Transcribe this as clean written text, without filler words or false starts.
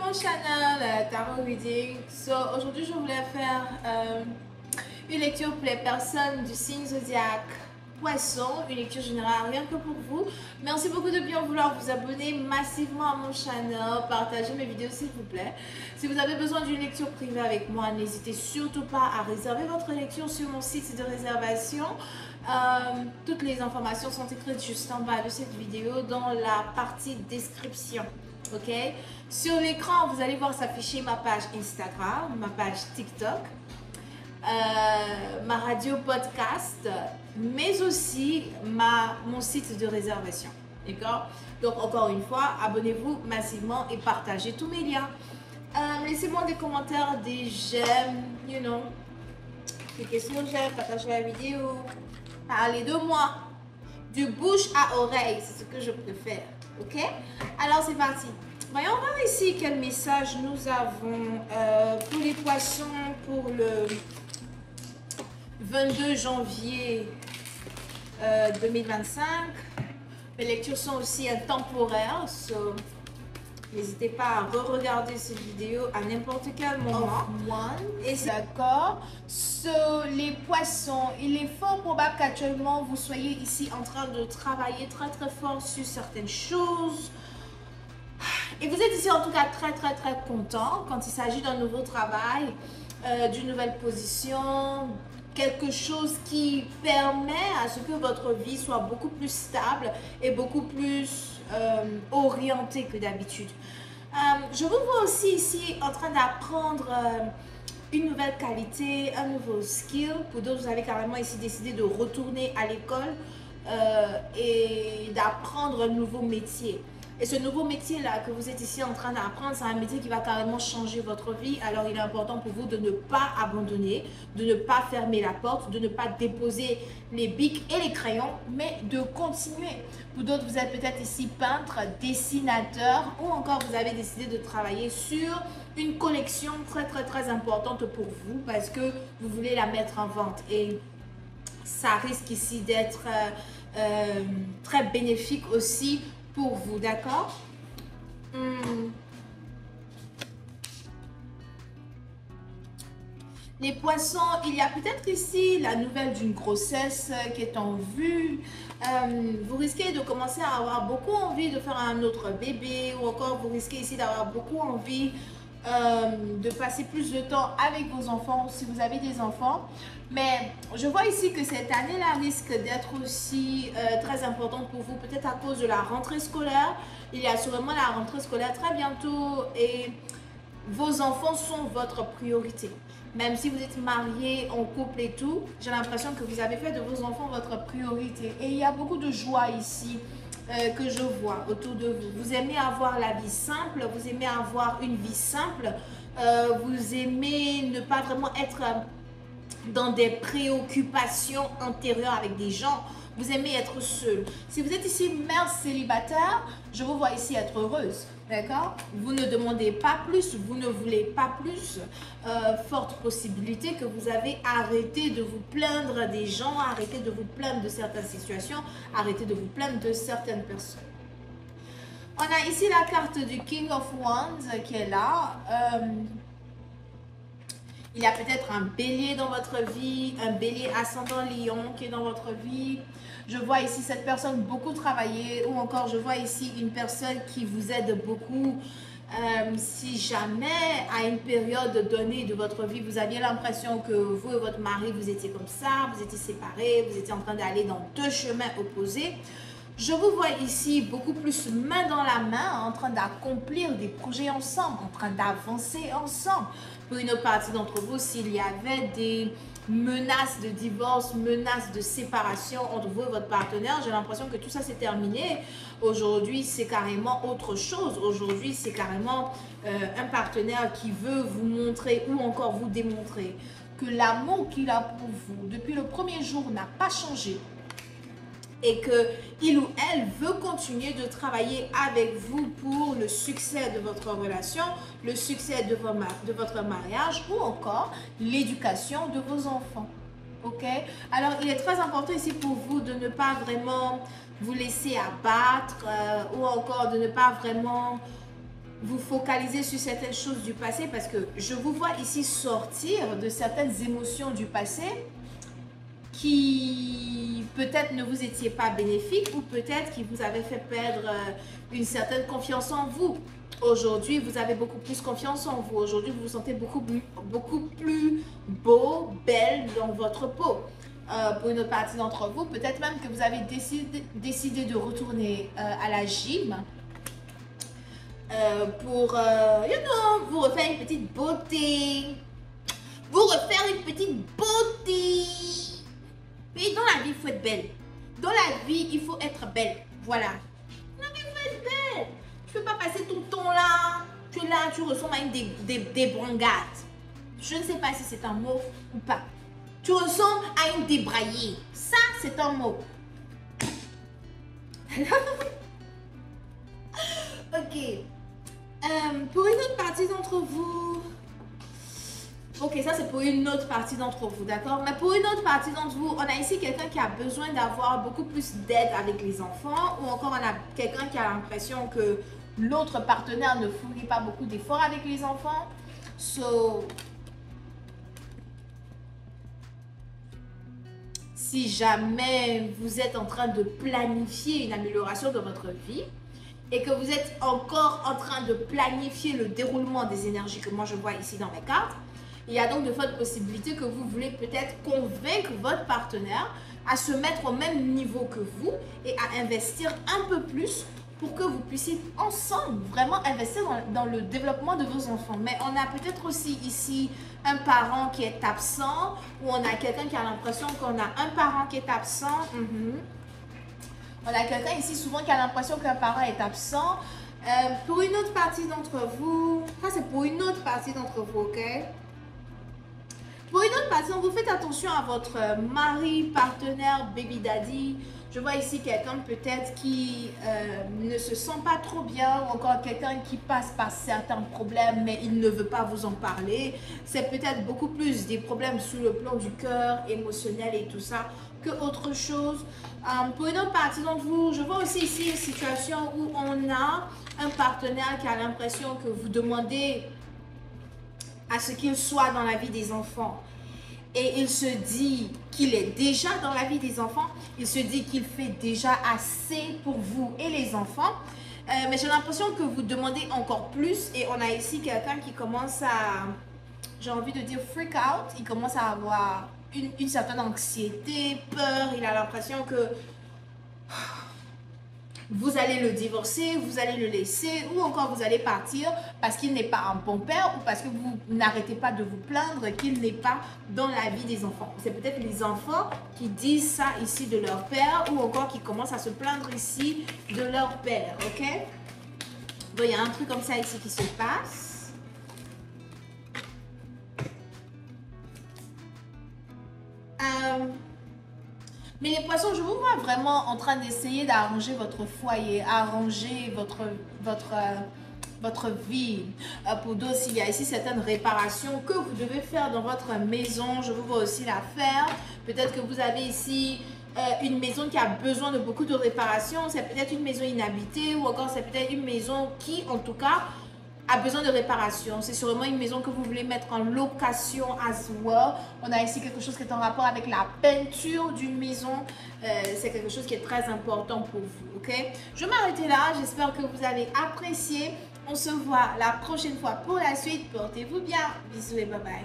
mon channel Tarot Reading. Aujourd'hui, je voulais faire une lecture pour les personnes du signe zodiaque Poisson, une lecture générale rien que pour vous. Merci beaucoup de bien vouloir vous abonner massivement à mon channel, partager mes vidéos s'il vous plaît. Si vous avez besoin d'une lecture privée avec moi, n'hésitez surtout pas à réserver votre lecture sur mon site de réservation. Toutes les informations sont écrites juste en bas de cette vidéo dans la partie description. Ok, sur l'écran vous allez voir s'afficher ma page Instagram, ma page TikTok, ma radio podcast, mais aussi mon site de réservation. D'accord, donc encore une fois, abonnez-vous massivement et partagez tous mes liens. Laissez-moi des commentaires, des j'aime, you know, cliquez sur j'aime, partagez la vidéo, parlez de moi, du bouche à oreille, c'est ce que je préfère. Ok, alors c'est parti. Voyons voir ici quel message nous avons pour les poissons pour le 22 janvier 2025. Les lectures sont aussi intemporaires, n'hésitez pas à re-regarder cette vidéo à n'importe quel moment. Et c'est d'accord. Les poissons, il est fort probable qu'actuellement vous soyez ici en train de travailler très fort sur certaines choses. Et vous êtes ici en tout cas très content quand il s'agit d'un nouveau travail, d'une nouvelle position, quelque chose qui permet à ce que votre vie soit beaucoup plus stable et beaucoup plus orientée que d'habitude. Je vous vois aussi ici en train d'apprendre une nouvelle qualité, un nouveau skill. Pour d'autres, vous avez carrément ici décidé de retourner à l'école et d'apprendre un nouveau métier. Et ce nouveau métier-là que vous êtes ici en train d'apprendre, c'est un métier qui va carrément changer votre vie. Alors, il est important pour vous de ne pas abandonner, de ne pas fermer la porte, de ne pas déposer les bics et les crayons, mais de continuer. Pour d'autres, vous êtes peut-être ici peintre, dessinateur, ou encore vous avez décidé de travailler sur une collection très importante pour vous parce que vous voulez la mettre en vente. Et ça risque ici d'être très bénéfique aussi pour vous, d'accord? Les poissons, il y a peut-être ici la nouvelle d'une grossesse qui est en vue. Vous risquez de commencer à avoir beaucoup envie de faire un autre bébé, ou encore vous risquez ici d'avoir beaucoup envie de passer plus de temps avec vos enfants si vous avez des enfants. Mais je vois ici que cette année-là risque d'être aussi très importante pour vous, peut-être à cause de la rentrée scolaire. Il y a sûrement la rentrée scolaire très bientôt et vos enfants sont votre priorité. Même si vous êtes marié, en couple et tout, j'ai l'impression que vous avez fait de vos enfants votre priorité. Et il y a beaucoup de joie ici que je vois autour de vous. Vous aimez avoir la vie simple, vous aimez avoir une vie simple, vous aimez ne pas vraiment être dans des préoccupations antérieures avec des gens. Vous aimez être seul. Si vous êtes ici mère célibataire, je vous vois ici être heureuse. D'accord? Vous ne demandez pas plus, vous ne voulez pas plus. Forte possibilité que vous avez arrêté de vous plaindre des gens, arrêté de vous plaindre de certaines situations, arrêté de vous plaindre de certaines personnes. On a ici la carte du King of Wands qui est là. Il y a peut-être un bélier dans votre vie, un bélier ascendant lion qui est dans votre vie. Je vois ici cette personne beaucoup travailler, ou encore je vois ici une personne qui vous aide beaucoup. Si jamais à une période donnée de votre vie, vous aviez l'impression que vous et votre mari, vous étiez comme ça, vous étiez séparés, vous étiez en train d'aller dans deux chemins opposés. Je vous vois ici beaucoup plus main dans la main, en train d'accomplir des projets ensemble, en train d'avancer ensemble. Pour une partie d'entre vous, s'il y avait des menaces de divorce, menaces de séparation entre vous et votre partenaire, j'ai l'impression que tout ça s'est terminé. Aujourd'hui, c'est carrément autre chose. Aujourd'hui, c'est carrément un partenaire qui veut vous montrer ou encore vous démontrer que l'amour qu'il a pour vous depuis le premier jour n'a pas changé. Et qu'il ou elle veut continuer de travailler avec vous pour le succès de votre relation, le succès de votre mariage ou encore l'éducation de vos enfants. Ok? Alors, il est très important ici pour vous de ne pas vraiment vous laisser abattre ou encore de ne pas vraiment vous focalisez sur certaines choses du passé parce que je vous vois ici sortir de certaines émotions du passé qui peut-être ne vous étiez pas bénéfiques ou peut-être qui vous avaient fait perdre une certaine confiance en vous. Aujourd'hui, vous avez beaucoup plus confiance en vous. Aujourd'hui, vous vous sentez beaucoup plus beau, belle dans votre peau. Pour une autre partie d'entre vous, peut-être même que vous avez décidé de retourner à la gym pour, vous refaire une petite beauté. Vous refaire une petite beauté. Mais dans la vie, il faut être belle. Dans la vie, il faut être belle. Voilà. Dans la vie, il faut être belle. Tu ne peux pas passer ton temps là. Tu es là, tu ressembles à une débrangatte. Je ne sais pas si c'est un mot ou pas. Tu ressembles à une débraillée. Ça, c'est un mot. Ok. Pour une autre partie d'entre vous... Ok, ça c'est pour une autre partie d'entre vous, d'accord? Mais pour une autre partie d'entre vous, on a ici quelqu'un qui a besoin d'avoir beaucoup plus d'aide avec les enfants ou encore on a quelqu'un qui a l'impression que l'autre partenaire ne fournit pas beaucoup d'efforts avec les enfants. Si jamais vous êtes en train de planifier une amélioration de votre vie et que vous êtes encore en train de planifier le déroulement des énergies que moi je vois ici dans mes cartes, il y a donc de fortes possibilités que vous voulez peut-être convaincre votre partenaire à se mettre au même niveau que vous et à investir un peu plus pour que vous puissiez ensemble vraiment investir dans le développement de vos enfants. Mais on a peut-être aussi ici un parent qui est absent ou on a quelqu'un qui a l'impression qu'on a un parent qui est absent. On a quelqu'un ici souvent qui a l'impression qu'un parent est absent. Pour une autre partie d'entre vous, ça c'est pour une autre partie d'entre vous, ok? Pour une autre partie, vous faites attention à votre mari, partenaire, baby daddy. Je vois ici quelqu'un peut-être qui ne se sent pas trop bien ou encore quelqu'un qui passe par certains problèmes mais il ne veut pas vous en parler. C'est peut-être beaucoup plus des problèmes sur le plan du cœur, émotionnel et tout ça que autre chose. Pour une autre partie d'entre vous, je vois aussi ici une situation où on a un partenaire qui a l'impression que vous demandez à ce qu'il soit dans la vie des enfants. Et il se dit qu'il est déjà dans la vie des enfants. Il se dit qu'il fait déjà assez pour vous et les enfants. Mais j'ai l'impression que vous demandez encore plus. Et on a ici quelqu'un qui commence à, j'ai envie de dire freak out. Il commence à avoir une certaine anxiété, peur. Il a l'impression que vous allez le divorcer, vous allez le laisser ou encore vous allez partir parce qu'il n'est pas un bon père ou parce que vous n'arrêtez pas de vous plaindre qu'il n'est pas dans la vie des enfants. C'est peut-être les enfants qui disent ça ici de leur père ou encore qui commencent à se plaindre ici de leur père, ok? Bon, il y a un truc comme ça ici qui se passe. Mais les poissons, je vous vois vraiment en train d'essayer d'arranger votre foyer, arranger votre vie. Pour d'autres, il y a ici certaines réparations que vous devez faire dans votre maison. Je vous vois aussi la faire. Peut-être que vous avez ici une maison qui a besoin de beaucoup de réparations. C'est peut-être une maison inhabitée ou encore c'est peut-être une maison qui, en tout cas, a besoin de réparation. C'est sûrement une maison que vous voulez mettre en location as well. On a ici quelque chose qui est en rapport avec la peinture d'une maison. C'est quelque chose qui est très important pour vous, ok? Je vais m'arrêter là. J'espère que vous avez apprécié. On se voit la prochaine fois pour la suite. Portez-vous bien. Bisous et bye bye.